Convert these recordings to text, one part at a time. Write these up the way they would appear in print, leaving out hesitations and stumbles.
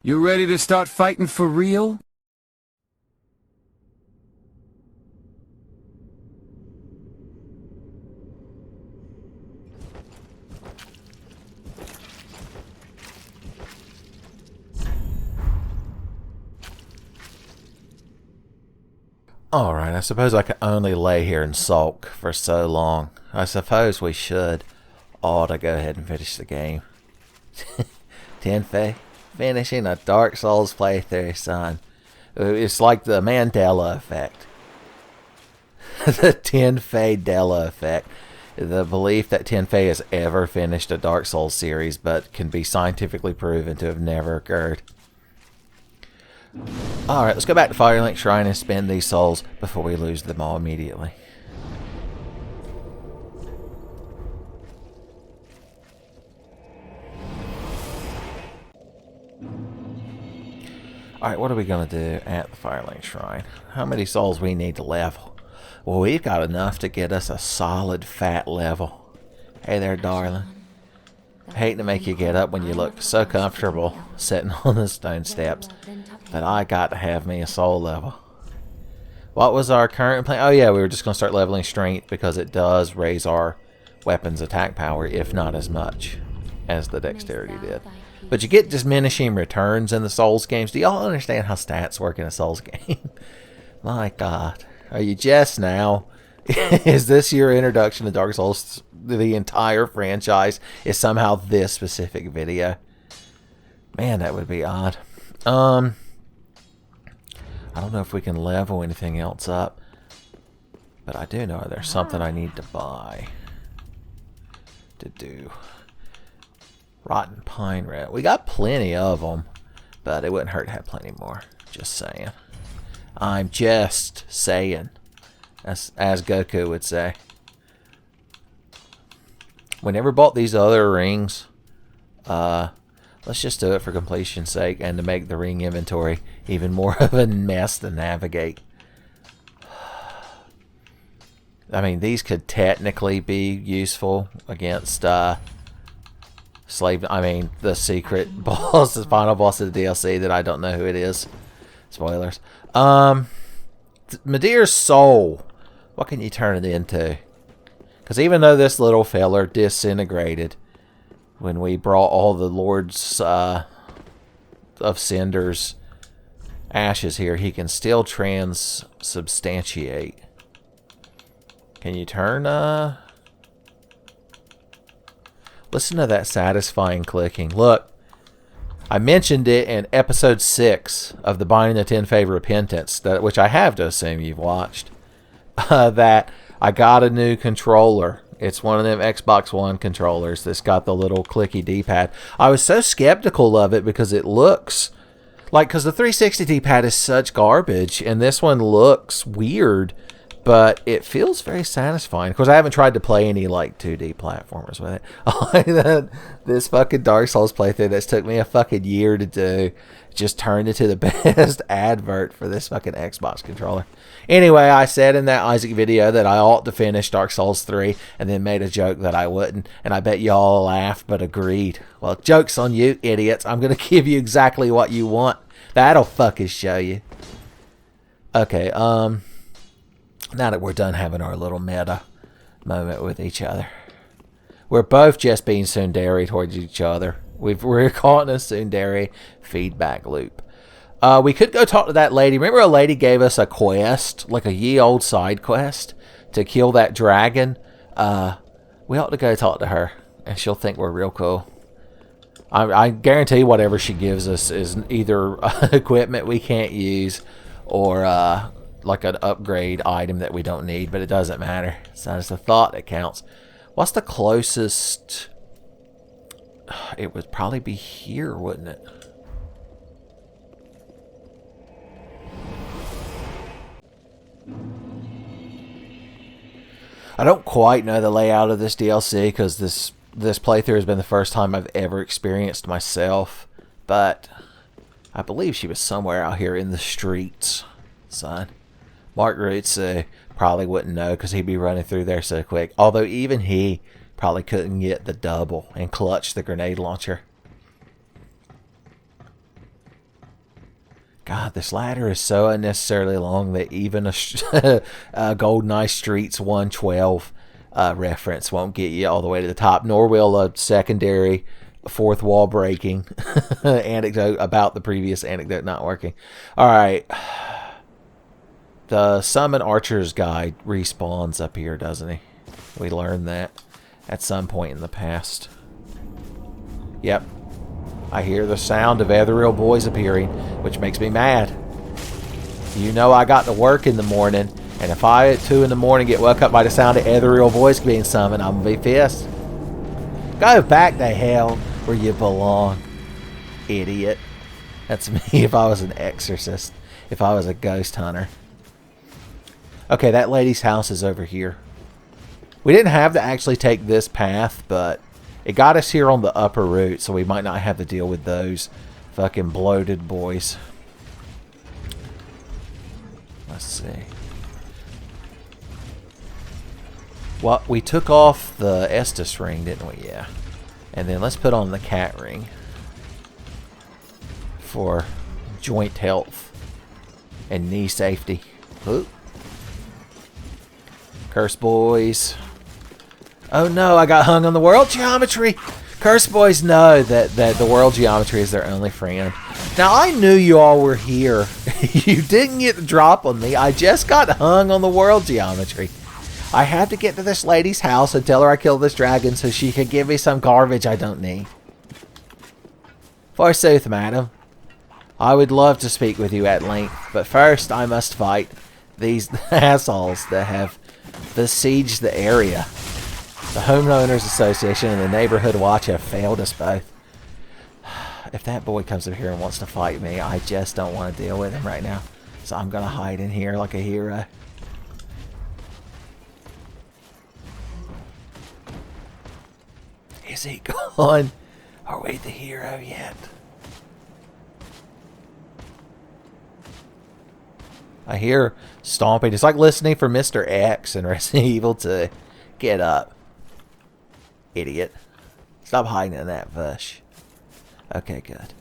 You ready to start fighting for real? Alright, I suppose I can only lay here and sulk for so long. I suppose we ought to go ahead and finish the game. Tenfey, finishing a Dark Souls playthrough, son. It's like the Mandela effect. The Tenfey Della effect. The belief that Tenfey has ever finished a Dark Souls series, but can be scientifically proven to have never occurred. Alright, let's go back to Firelink Shrine and spend these souls before we lose them all immediately. Alright, what are we going to do at the Firelink Shrine? How many souls we need to level? Well, we've got enough to get us a solid fat level. Hey there, darling. Hate to make you get up when you look so comfortable sitting on the stone steps, but I got to have me a soul level. What was our current plan? Oh yeah, we were just going to start leveling strength because it does raise our weapons attack power, if not as much as the dexterity did. But you get diminishing returns in the Souls games. Do y'all understand how stats work in a Souls game? My God. Are you just now? Is this your introduction to Dark Souls? The entire franchise is somehow this specific video. Man, that would be odd. I don't know if we can level anything else up, but I do know there's something I need to buy to do. Rotten pine red. We got plenty of them, but it wouldn't hurt to have plenty more. Just saying. I'm just saying, as Goku would say. We never bought these other rings. Let's just do it for completion's sake and to make the ring inventory even more of a mess to navigate. I mean, these could technically be useful against the secret boss, the final boss of the DLC that I don't know who it is. Spoilers. Medivh's soul. What can you turn it into? Because even though this little feller disintegrated when we brought all the Lords of Cinder's ashes here, he can still transubstantiate. Can you turn, listen to that satisfying clicking. Look, I mentioned it in episode 6 of the Binding of Tenfey Repentance, which I have to assume you've watched, that I got a new controller. It's one of them Xbox One controllers that's got the little clicky D-pad. I was so skeptical of it because it looks like, because the 360 D-pad is such garbage, and this one looks weird, but it feels very satisfying. Of course, I haven't tried to play any like 2D platformers with it. This fucking Dark Souls playthrough that's took me a fucking year to do just turned into the best advert for this fucking Xbox controller. Anyway, I said in that Isaac video that I ought to finish Dark Souls 3 and then made a joke that I wouldn't, and I bet y'all laughed but agreed. Well, joke's on you, idiots. I'm going to give you exactly what you want. That'll fucking show you. Okay, now that we're done having our little meta moment with each other, we're both just being tsundere towards each other. We're caught in a tsundere feedback loop. We could go talk to that lady. Remember, a lady gave us a quest, like a ye old side quest, to kill that dragon. We ought to go talk to her, and she'll think we're real cool. I guarantee whatever she gives us is either equipment we can't use or like an upgrade item that we don't need, but it doesn't matter. It's not just a thought that counts. What's the closest? It would probably be here, wouldn't it? I don't quite know the layout of this DLC because this playthrough has been the first time I've ever experienced myself, but I believe she was somewhere out here in the streets, son. Mark Roots probably wouldn't know because he'd be running through there so quick. Although even he probably couldn't get the double and clutch the grenade launcher. God, this ladder is so unnecessarily long that even a GoldenEye Streets 112 reference won't get you all the way to the top, nor will a secondary fourth wall breaking anecdote about the previous anecdote not working. All right. The Summon Archer's Guide respawns up here, doesn't he? We learned that at some point in the past. Yep. I hear the sound of ethereal boys appearing, which makes me mad. You know I got to work in the morning, and if I at 2 in the morning get woke up by the sound of ethereal boys being summoned, I'm going to be pissed. Go back to hell where you belong, idiot. That's me if I was an exorcist, if I was a ghost hunter. Okay, that lady's house is over here. We didn't have to actually take this path, but it got us here on the upper route, so we might not have to deal with those fucking bloated boys. Let's see. Well, we took off the Estus ring, didn't we? Yeah. And then let's put on the cat ring for joint health and knee safety. Ooh. Curse boys. Oh no, I got hung on the world geometry. Curse boys know that the world geometry is their only friend. Now, I knew you all were here. You didn't get the drop on me. I just got hung on the world geometry. I had to get to this lady's house and tell her I killed this dragon so she could give me some garbage I don't need. Forsooth, madam. I would love to speak with you at length, but first I must fight these assholes that have besieged the area. The Homeowners Association and the Neighborhood Watch have failed us both. If that boy comes up here and wants to fight me, I just don't want to deal with him right now. So I'm going to hide in here like a hero. Is he gone? Are we the hero yet? I hear stomping. It's like listening for Mr. X in Resident Evil 2. Get up. Idiot. Stop hiding in that bush. Okay, good.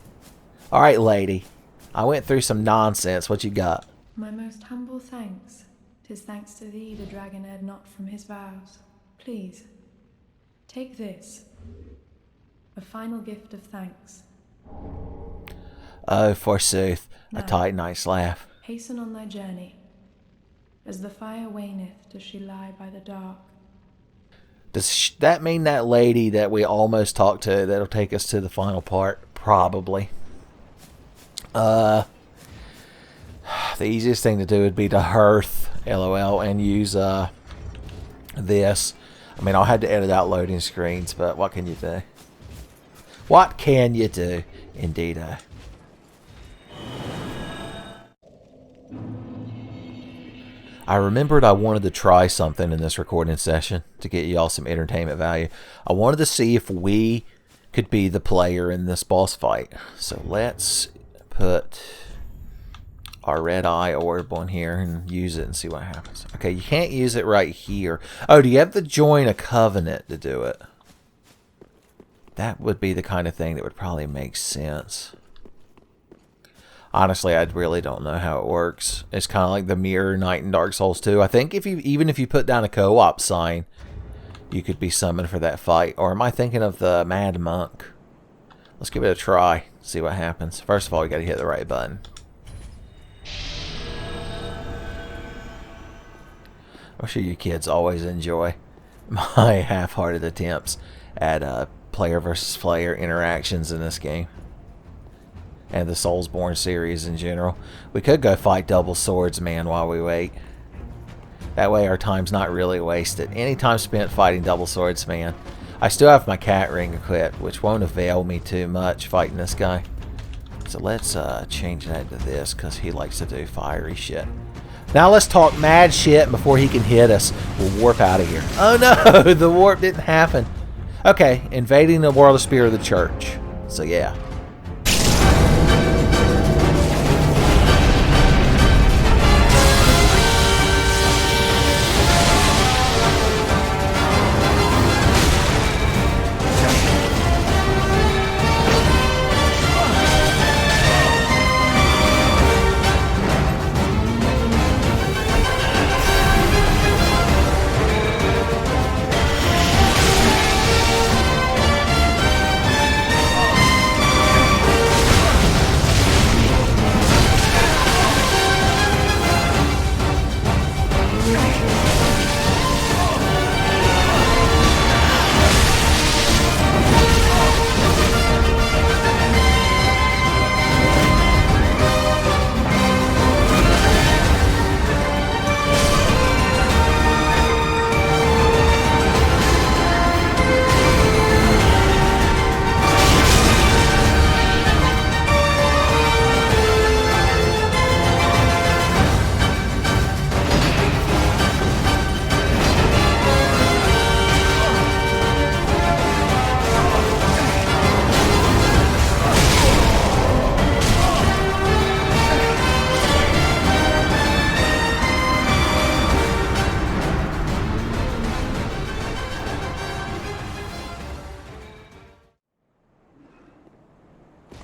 Alright, lady. I went through some nonsense. What you got? My most humble thanks. 'Tis thanks to thee the dragon erred not from his vows. Please, take this. A final gift of thanks. Oh, forsooth. Now, a tight, nice laugh. Hasten on thy journey. As the fire waneth, does she lie by the dark. Does that mean that lady that we almost talked to that'll take us to the final part? Probably. The easiest thing to do would be to hearth, LOL, and use this. I mean, I'll have to edit out loading screens, but what can you do? What can you do? Indeed. I remembered I wanted to try something in this recording session to get y'all some entertainment value. I wanted to see if we could be the player in this boss fight. So let's put our red eye orb on here and use it and see what happens. Okay, you can't use it right here. Oh, do you have to join a covenant to do it? That would be the kind of thing that would probably make sense. Honestly, I really don't know how it works. It's kind of like the Mirror Knight in Dark Souls 2. I think even if you put down a co-op sign, you could be summoned for that fight. Or am I thinking of the Mad Monk? Let's give it a try. See what happens. First of all, we got to hit the right button. I'm sure you kids always enjoy my half-hearted attempts at player versus player interactions in this game. And the Soulsborne series in general. We could go fight Double Swordsman while we wait. That way our time's not really wasted. Any time spent fighting Double Swordsman. I still have my cat ring equipped, which won't avail me too much fighting this guy. So let's change that to this, because he likes to do fiery shit. Now let's talk mad shit before he can hit us. We'll warp out of here. Oh no, the warp didn't happen. Okay, invading the World of Spear of the Church. So yeah.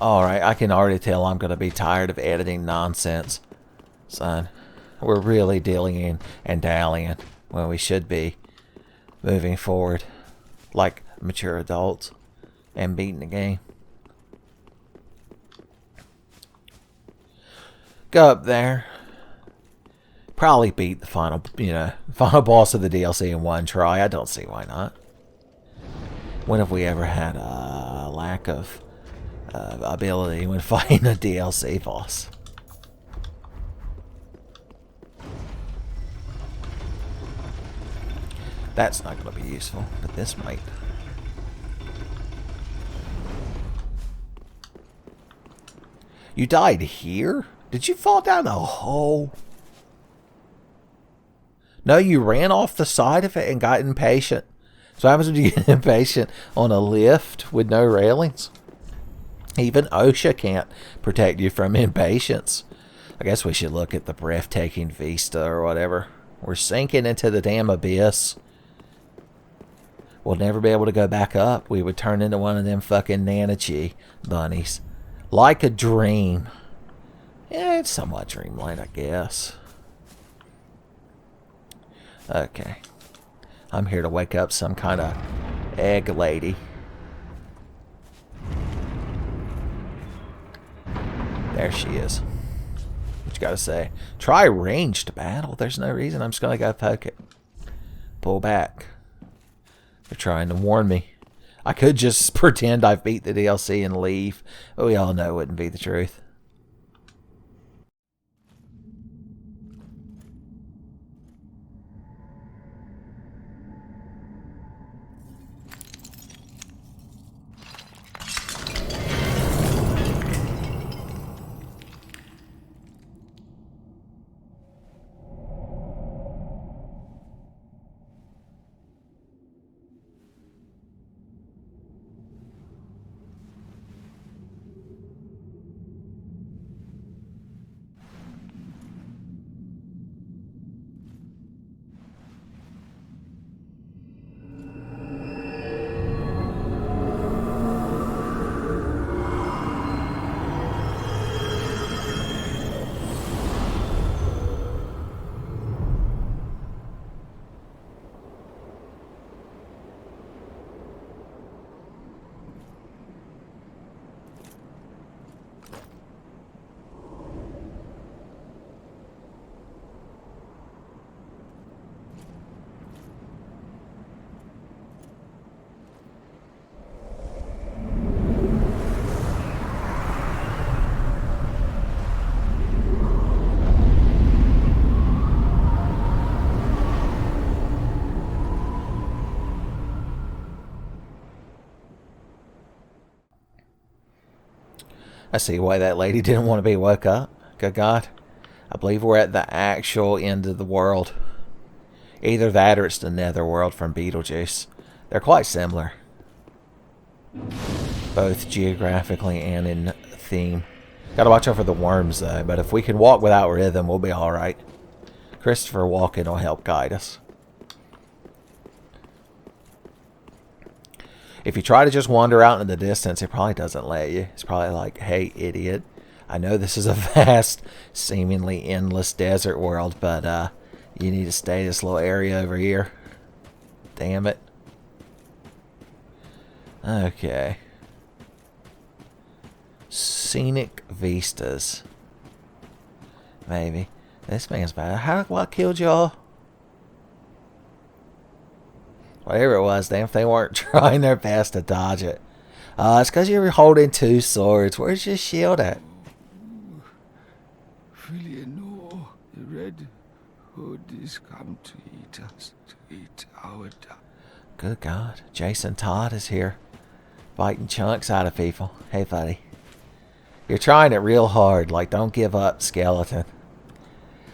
Alright, I can already tell I'm going to be tired of editing nonsense. Son, we're really dillying and dallying when we should be moving forward like mature adults and beating the game. Go up there. Probably beat the final, final boss of the DLC in one try. I don't see why not. When have we ever had a lack of ability when fighting a DLC boss? That's not going to be useful, but this might. You died here? Did you fall down a hole? No, you ran off the side of it and got impatient. So what happens when you get impatient on a lift with no railings? Even OSHA can't protect you from impatience. I guess we should look at the breathtaking vista or whatever. We're sinking into the damn abyss. We'll never be able to go back up. We would turn into one of them fucking Nanachi bunnies. Like a dream. Yeah, it's somewhat dreamlike, I guess. Okay. I'm here to wake up some kind of egg lady. There she is. What you gotta say? Try ranged battle. There's no reason. I'm just gonna go poke it. Pull back. They're trying to warn me. I could just pretend I've beat the DLC and leave, but we all know it wouldn't be the truth. I see why that lady didn't want to be woke up. Good God. I believe we're at the actual end of the world. Either that or it's the netherworld from Beetlejuice. They're quite similar. Both geographically and in theme. Gotta watch out for the worms though, but if we can walk without rhythm, we'll be alright. Christopher Walken will help guide us. If you try to just wander out in the distance, it probably doesn't let you. It's probably like, hey, idiot. I know this is a vast, seemingly endless desert world, but you need to stay this little area over here. Damn it. Okay. Scenic vistas. Maybe. This man's bad. What killed y'all? Whatever it was, damn if they weren't trying their best to dodge it. It's because you were holding two swords. Where's your shield at? Really, no. The Red Hood is come to eat us, to eat our dog. Good God. Jason Todd is here. Biting chunks out of people. Hey, buddy. You're trying it real hard. Like, don't give up, skeleton.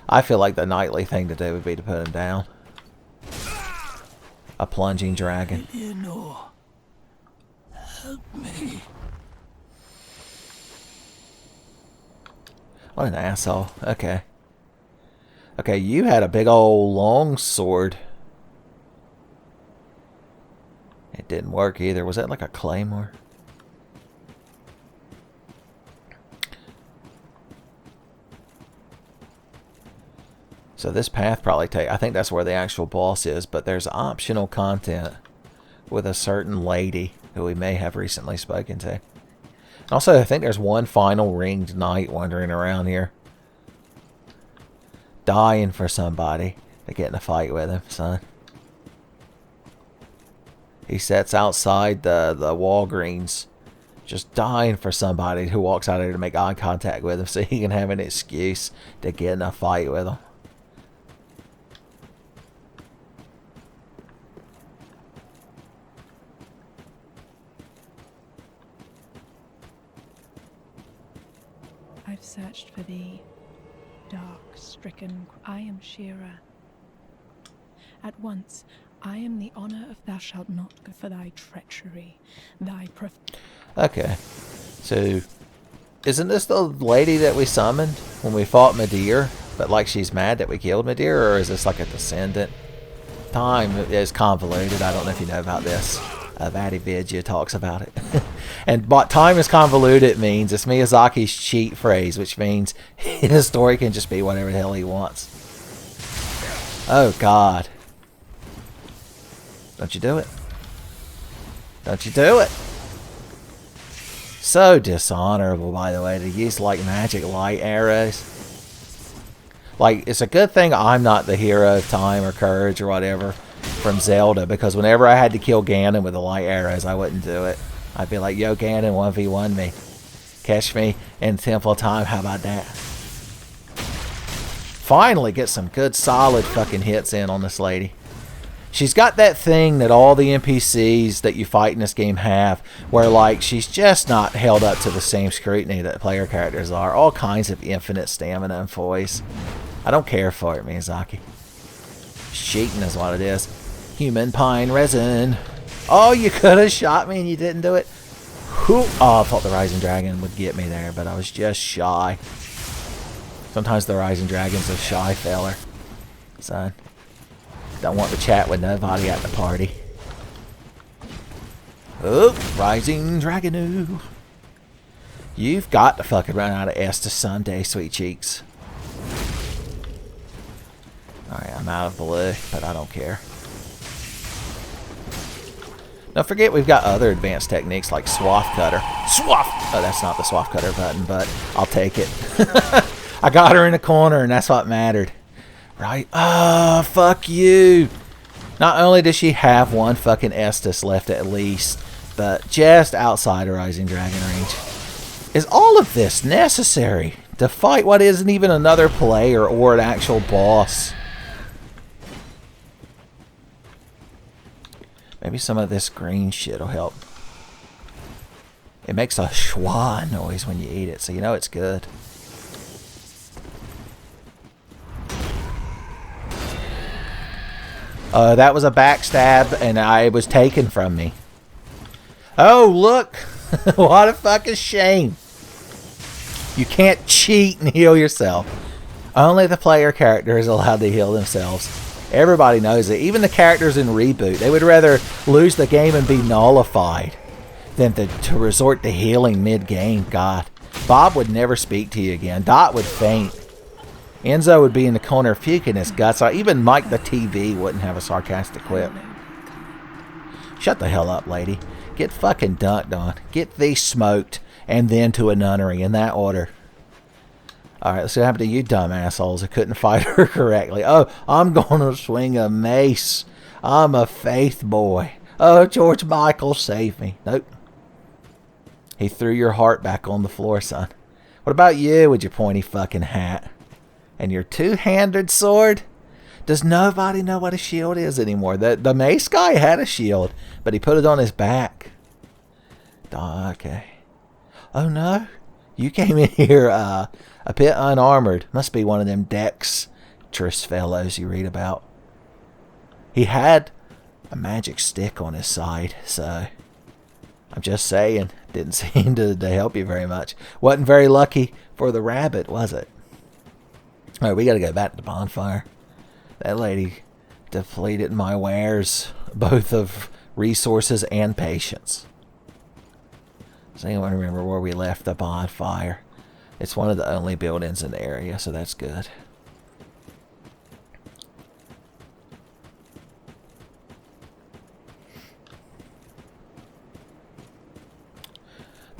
I feel like the knightly thing to do would be to put him down. A plunging dragon. Eleanor, help me. What an asshole. Okay. Okay, you had a big old long sword. It didn't work either. Was that like a claymore? So this path probably I think that's where the actual boss is, but there's optional content with a certain lady who we may have recently spoken to. And also, I think there's one final ringed knight wandering around here, dying for somebody to get in a fight with him, son. He sits outside the Walgreens, just dying for somebody who walks out there to make eye contact with him so he can have an excuse to get in a fight with him. I've searched for thee, dark-stricken. I am Shearer. At once, I am the honor of thou shalt not for thy treachery, thy Okay, so isn't this the lady that we summoned when we fought Midir, but like she's mad that we killed Midir, or is this like a descendant? Time is convoluted. I don't know if you know about this. Vadi Vidya talks about it. And but time is convoluted means it's Miyazaki's cheat phrase, which means his story can just be whatever the hell he wants. Oh God. Don't you do it. Don't you do it. So dishonorable, by the way, to use like magic light arrows. Like, it's a good thing I'm not the hero of time or courage or whatever from Zelda, because whenever I had to kill Ganon with the light arrows, I wouldn't do it. I'd be like, yo, Ganon, 1v1 me. Catch me in Temple of Time, how about that? Finally get some good solid fucking hits in on this lady. She's got that thing that all the NPCs that you fight in this game have, where like she's just not held up to the same scrutiny that player characters are. All kinds of infinite stamina and poise. I don't care for it, Miyazaki. Cheating is what it is. Human pine resin. Oh, you could have shot me and you didn't do it. Whew. Oh, I thought the Rising Dragon would get me there, but I was just shy. Sometimes the Rising Dragon's a shy feller. Son. Don't want to chat with nobody at the party. Oh, Rising Dragon. You've got to fucking run out of Estus someday, sweet cheeks. Alright, I'm out of blue, but I don't care. Don't forget we've got other advanced techniques like Swath Cutter. Swath! Oh, that's not the Swath Cutter button, but I'll take it. I got her in a corner, and that's what mattered. Right? Ah, fuck you. Not only does she have one fucking Estus left at least, but just outside of Rising Dragon range. Is all of this necessary to fight what isn't even another player or an actual boss? Maybe some of this green shit will help. It makes a schwa noise when you eat it, so you know it's good. That was a backstab, and it was taken from me. Oh, look! What a fucking shame. You can't cheat and heal yourself. Only the player character is allowed to heal themselves. Everybody knows it. Even the characters in Reboot, they would rather lose the game and be nullified than to resort to healing mid-game. God. Bob would never speak to you again. Dot would faint. Enzo would be in the corner puking his guts out. Even Mike the TV wouldn't have a sarcastic quip. Shut the hell up, lady. Get fucking dunked on. Get thee smoked. And then to a nunnery in that order. Alright, let's see what happened to you dumb assholes who couldn't fight her correctly. Oh, I'm gonna swing a mace. I'm a faith boy. Oh, George Michael, save me. Nope. He threw your heart back on the floor, son. What about you with your pointy fucking hat? And your two-handed sword? Does nobody know what a shield is anymore? The mace guy had a shield, but he put it on his back. Okay. Oh no. You came in here a bit unarmored. Must be one of them dexterous fellows you read about. He had a magic stick on his side, so I'm just saying. Didn't seem to help you very much. Wasn't very lucky for the rabbit, was it? Alright, we gotta go back to the bonfire. That lady depleted my wares, both of resources and patience. Does anyone remember where we left the bonfire? It's one of the only buildings in the area, so that's good.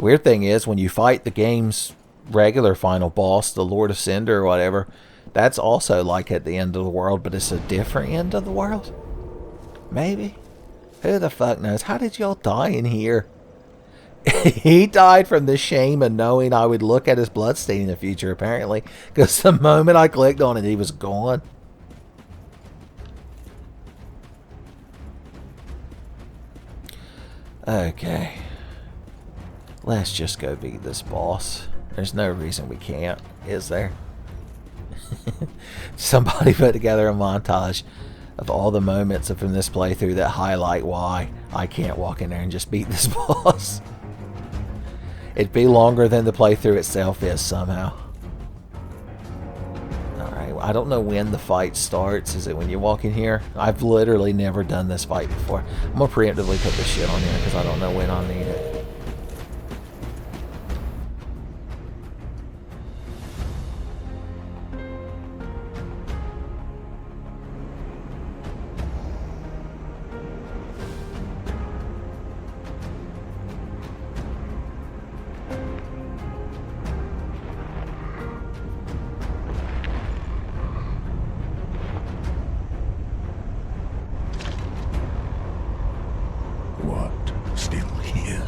Weird thing is, when you fight the game's regular final boss, the Lord of Cinder or whatever, that's also like at the end of the world, but it's a different end of the world? Maybe? Who the fuck knows? How did y'all die in here? He died from the shame of knowing I would look at his bloodstain in the future, apparently. Because the moment I clicked on it, he was gone. Okay. Let's just go beat this boss. There's no reason we can't, is there? Somebody put together a montage of all the moments from this playthrough that highlight why I can't walk in there and just beat this boss. It'd be longer than the playthrough itself is somehow. Alright, I don't know when the fight starts. Is it when you walk in here? I've literally never done this fight before. I'm going to preemptively put this shit on here because I don't know when I'll need it. What? Still here?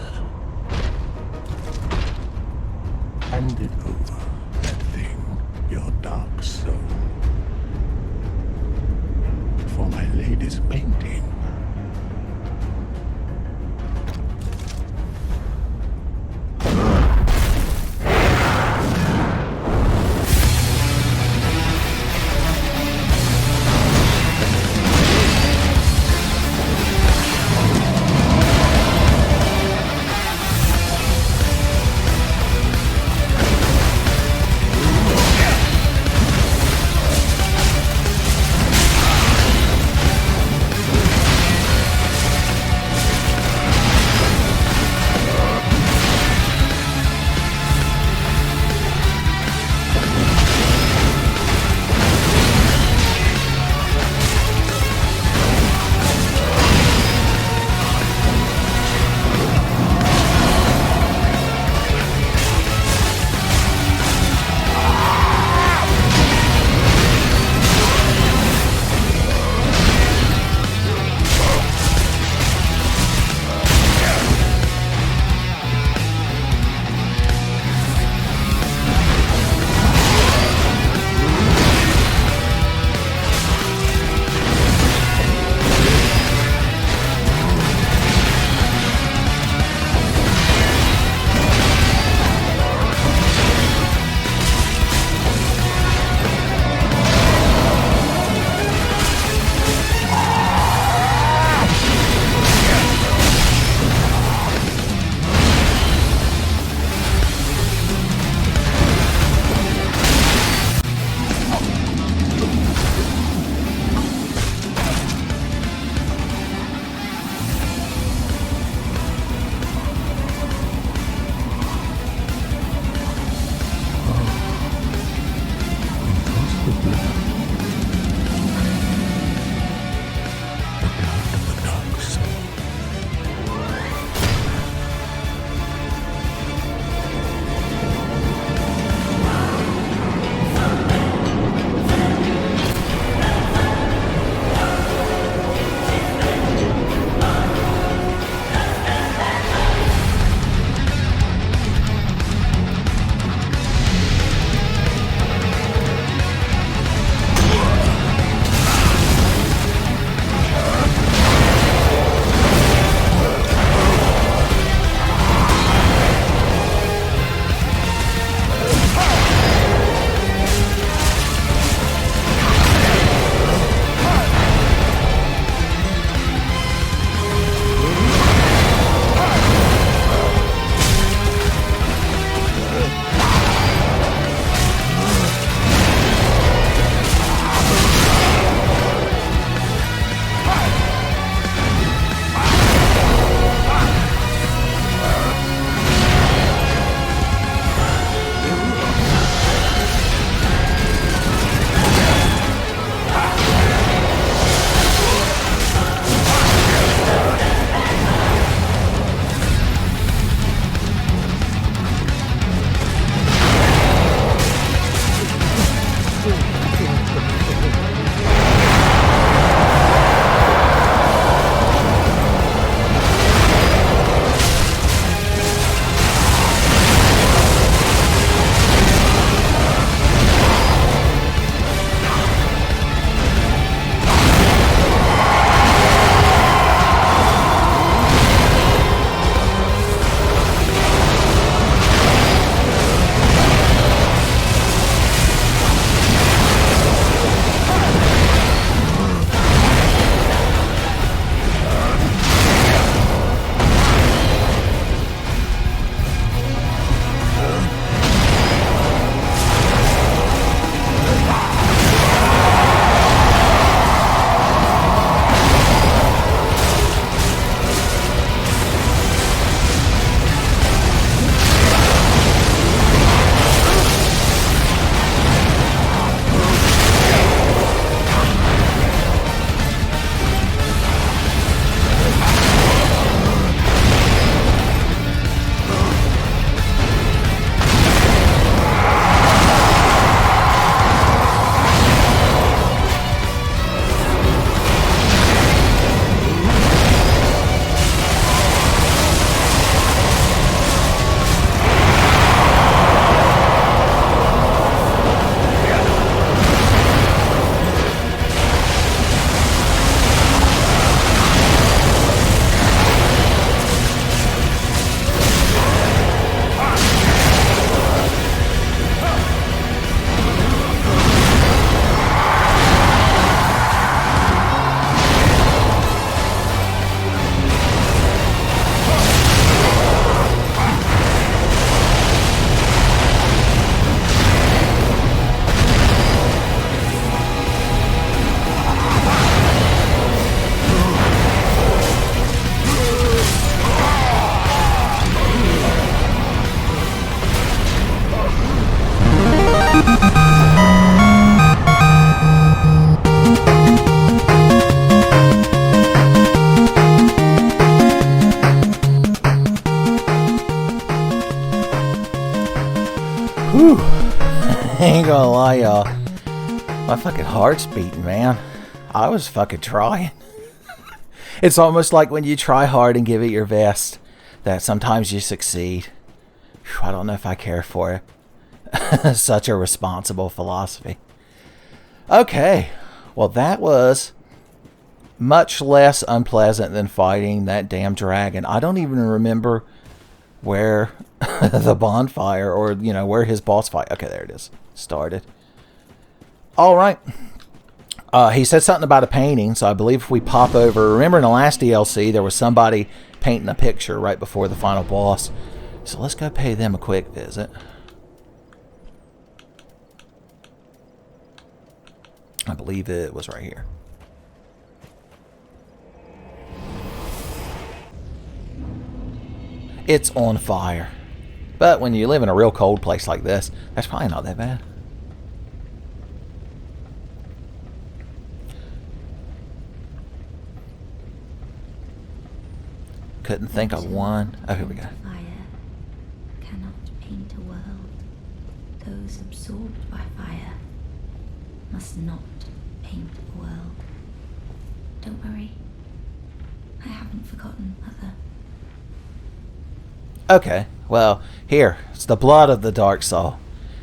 ain't gonna lie, y'all. My fucking heart's beating, man. I was fucking trying. It's almost like when you try hard and give it your best, that sometimes you succeed. Whew, I don't know if I care for it. Such a responsible philosophy. Okay, well that was much less unpleasant than fighting that damn dragon. I don't even remember where the bonfire or, you know, where his boss fight. Okay, there it is. Started. All right. He said something about a painting, so I believe if we pop over... Remember in the last DLC, there was somebody painting a picture right before the final boss. So let's go pay them a quick visit. I believe it was right here. It's on fire. But when you live in a real cold place like this, that's probably not that bad. Couldn't think of one. Oh, here we go. Fire cannot paint a world. Those absorbed by fire must not paint a world. Don't worry. I haven't forgotten, Mother. Okay, well, here. It's the blood of the Dark Soul.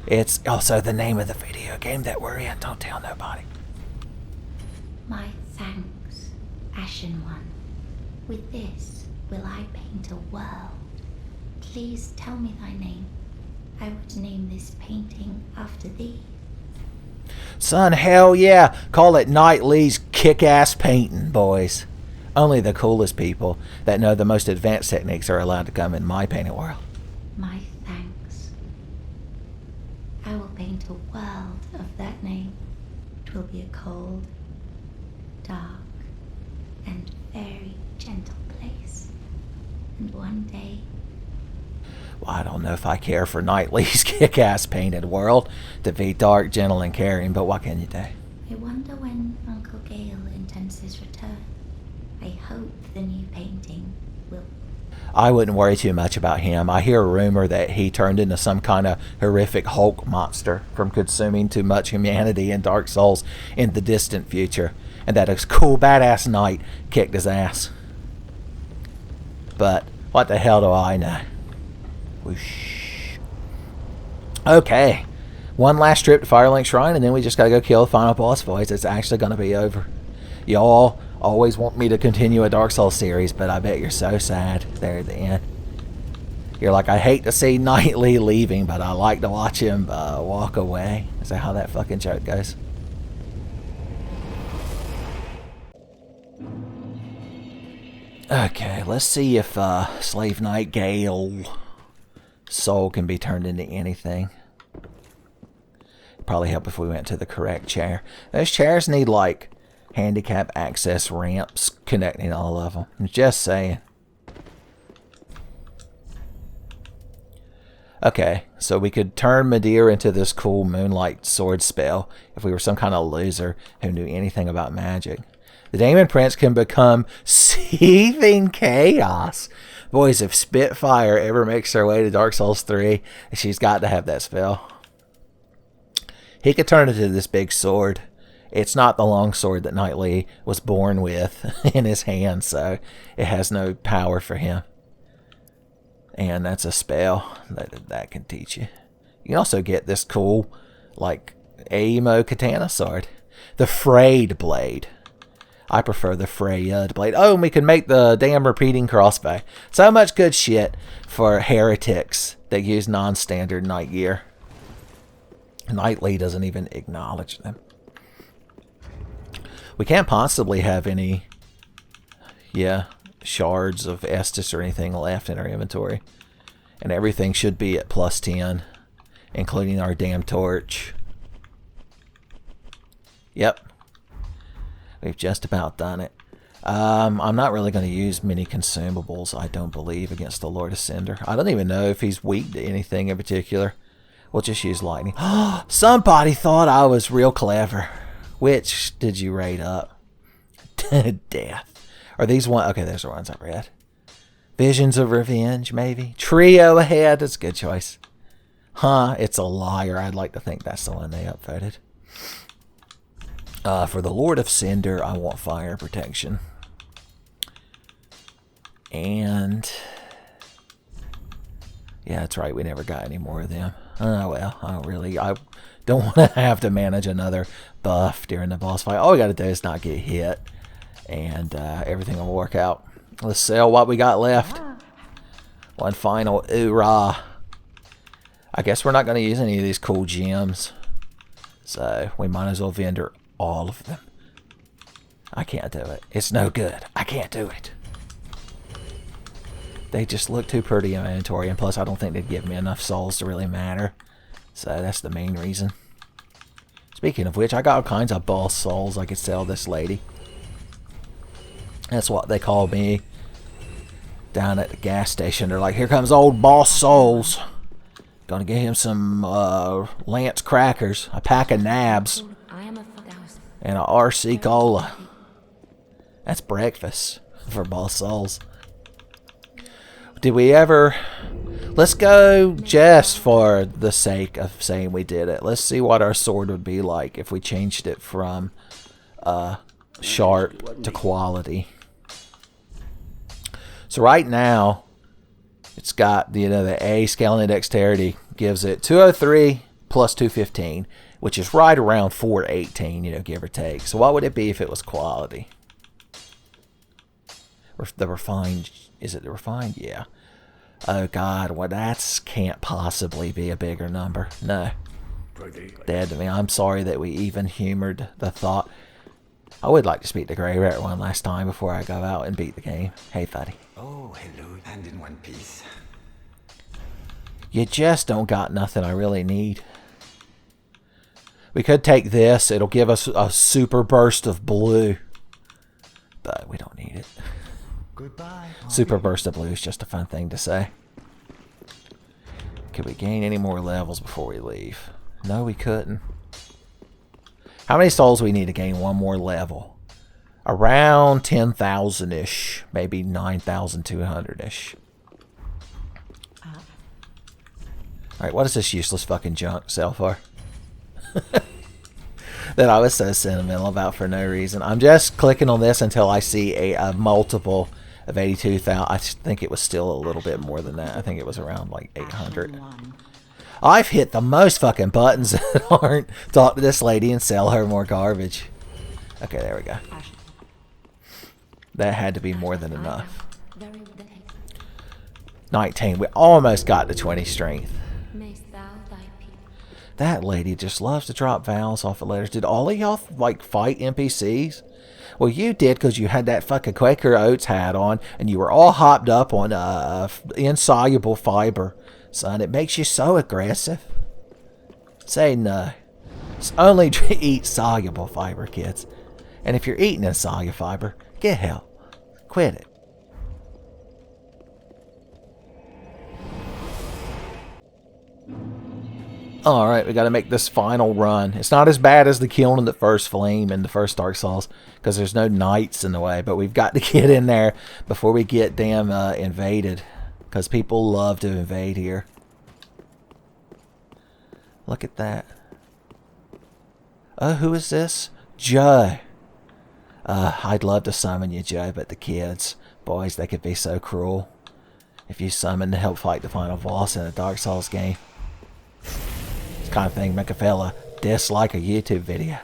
It's also the name of the video game that we're in. Don't tell nobody. My thanks, Ashen One. With this will I paint a world. Please tell me thy name. I would name this painting after thee. Son, hell yeah. Call it Knight Lee's kick-ass painting, boys. Only the coolest people that know the most advanced techniques are allowed to come in my painting world. My thanks. I will paint a world of that name. It will be a cold, dark, and very gentle place. And one day... Well, I don't know if I care for Knight Lee's kick-ass painted world to be dark, gentle, and caring, but what can you do? I wonder when Uncle Gale intends his return. I hope the new painting will... I wouldn't worry too much about him. I hear a rumor that he turned into some kind of horrific Hulk monster from consuming too much humanity in Dark Souls in the distant future, and that a cool badass knight kicked his ass. But what the hell do I know? Whoosh. Okay, one last trip to Firelink Shrine, and then we just gotta go kill the final boss, boys. It's actually gonna be over. Y'all always want me to continue a Dark Souls series, but I bet you're so sad there at the end. You're like, I hate to see Knight Lee leaving, but I like to watch him walk away. Is that how that fucking joke goes? Okay, let's see if Slave Knight Gale soul can be turned into anything. Probably help if we went to the correct chair. Those chairs need like handicap access ramps connecting all of them. I'm just saying. Okay, so we could turn Madeira into this cool moonlight sword spell if we were some kind of loser who knew anything about magic. The Demon Prince can become seething chaos. Boys, if Spitfire ever makes her way to Dark Souls 3, she's got to have that spell. He could turn into this big sword. It's not the long sword that Knight Lee was born with in his hand, so it has no power for him. And that's a spell that can teach you. You can also get this cool, like, Amo katana sword. The Frayed Blade. I prefer the Frayed Blade. Oh, and we can make the damn repeating crossbow. So much good shit for heretics that use non-standard knight gear. Knight Lee doesn't even acknowledge them. We can't possibly have any, shards of Estus or anything left in our inventory. And everything should be at plus 10, including our damn torch. Yep. We've just about done it. I'm not really going to use many consumables, I don't believe, against the Lord of Cinder. I don't even know if he's weak to anything in particular. We'll just use lightning. Somebody thought I was real clever. Which did you rate up? Death. Are these one? Okay, there's the ones I read. Visions of Revenge, maybe. Trio ahead. That's a good choice. It's a liar. I'd like to think that's the one they upvoted. For the Lord of Cinder, I want fire protection. And yeah, that's right. We never got any more of them. Well, I don't want to have to manage another buff during the boss fight. All we got to do is not get hit, and everything will work out. Let's sell what we got left. One final hoorah. I guess we're not going to use any of these cool gems, so we might as well vendor all of them. I can't do it. It's no good. I can't do it. They just look too pretty in my inventory, and plus I don't think they'd give me enough souls to really matter. So that's the main reason. Speaking of which, I got all kinds of boss souls I could sell this lady. That's what they call me down at the gas station. They're like, here comes old boss souls. Gonna get him some Lance crackers, a pack of nabs, and a RC cola. That's breakfast for boss souls. Did we ever... Let's go just for the sake of saying we did it. Let's see what our sword would be like if we changed it from sharp to quality. So right now, it's got the A scaling and dexterity gives it 203 plus 215, which is right around 418, give or take. So what would it be if it was quality? The refined, is it the refined? Yeah. Oh God, well that can't possibly be a bigger number. No. Dead to me. I'm sorry that we even humored the thought. I would like to speak to Grey Rat one last time before I go out and beat the game. Hey, buddy. Oh, hello, and in one piece. You just don't got nothing I really need. We could take this. It'll give us a super burst of blue. But we don't need it. Goodbye. Super burst of blue is just a fun thing to say. Could we gain any more levels before we leave? No, we couldn't. How many souls we need to gain one more level? Around 10,000-ish. Maybe 9,200-ish. Alright, what is this useless fucking junk sell for? That I was so sentimental about for no reason. I'm just clicking on this until I see a multiple of 82,000. I think it was still a little bit more than that. I think it was around like 800. I've hit the most fucking buttons that aren't talk to this lady and sell her more garbage. Okay, there we go. That had to be more than enough. 19. We almost got to 20 strength. That lady just loves to drop vowels off of letters. Did all of y'all like fight NPCs? Well, you did because you had that fucking Quaker Oats hat on and you were all hopped up on insoluble fiber. Son, it makes you so aggressive. Say no. Only eat soluble fiber, kids. And if you're eating insoluble fiber, get help. Quit it. Alright, we gotta make this final run. It's not as bad as the killing of the first flame in the first Dark Souls, because there's no knights in the way, but we've got to get in there before we get damn invaded, because people love to invade here. Look at that. Oh, who is this? Joe. I'd love to summon you, Joe, but the kids, boys, they could be so cruel. If you summon to help fight the final boss in a Dark Souls game. It's the kind of thing make a fella dislike a YouTube video.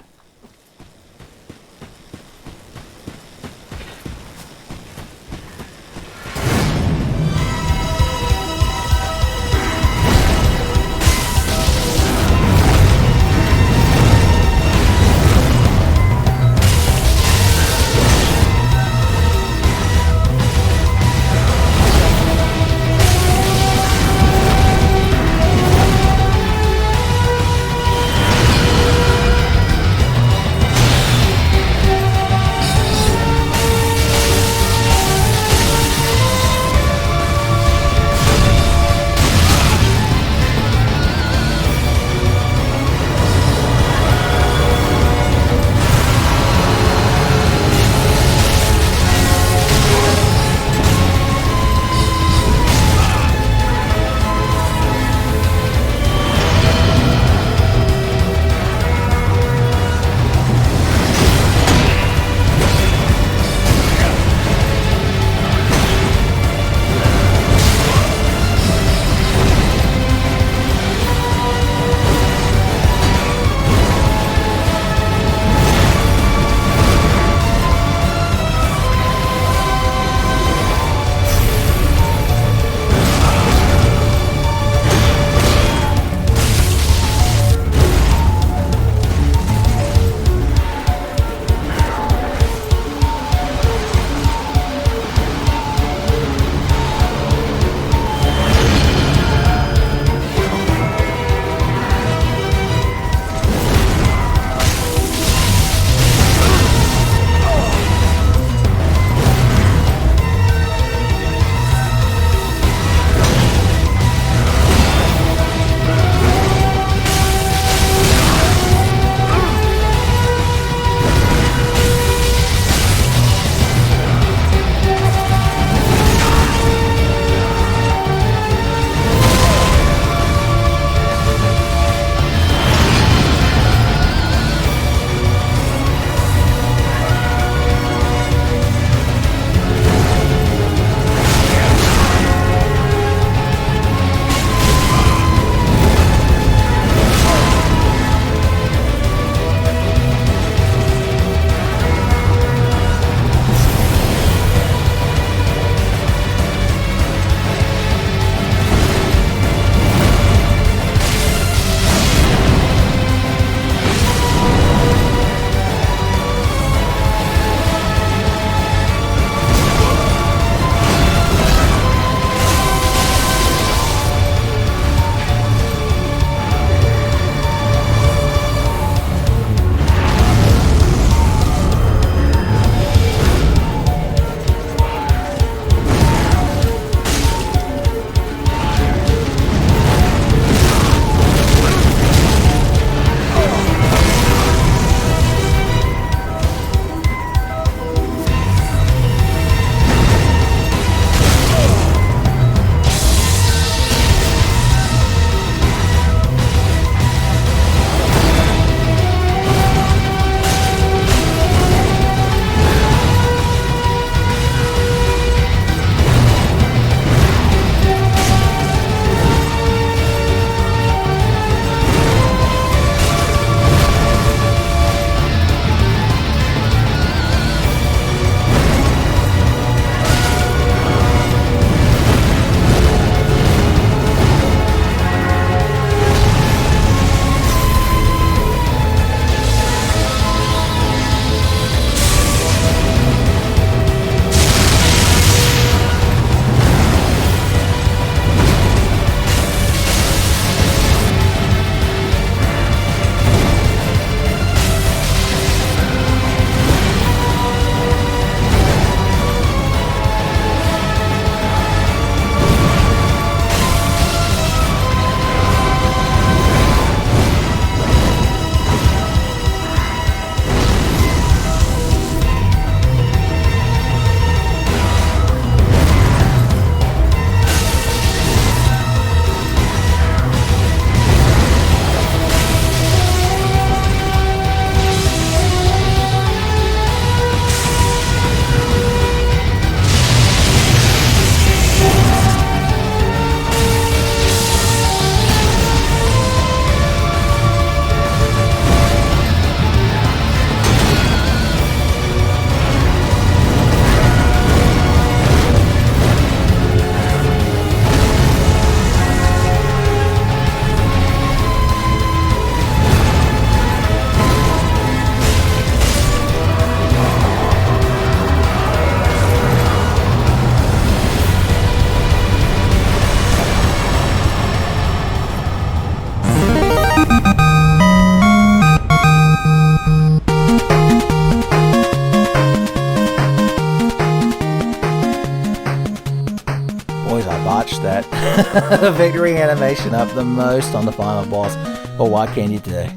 Victory animation up the most on the final boss. Well, what can you do?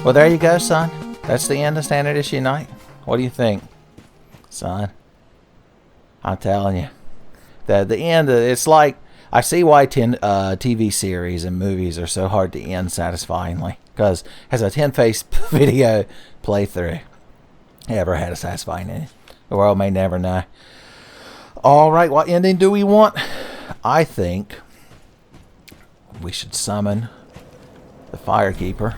Well, there you go, son. That's the end of Standard Issue Night. What do you think, son? I'm telling you. The end, it's like, I see why TV series and movies are so hard to end satisfyingly. Because as a Tenfey video playthrough ever had a satisfying ending. The world may never know. Alright, what ending do we want? I think we should summon the Firekeeper.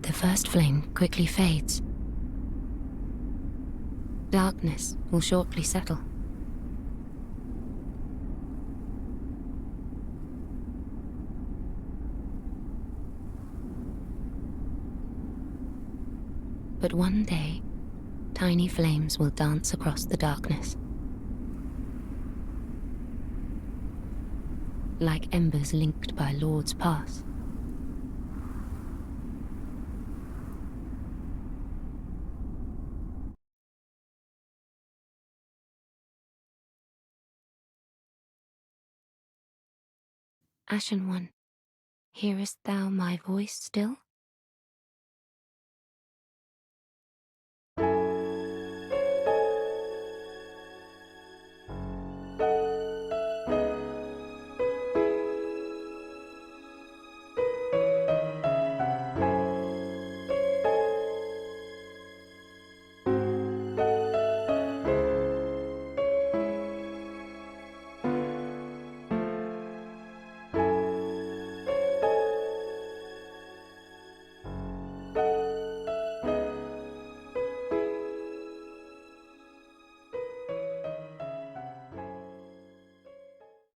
The first flame quickly fades. Darkness will shortly settle. But one day, tiny flames will dance across the darkness. Like embers linked by Lord's Pass. Ashen One, hearest thou my voice still?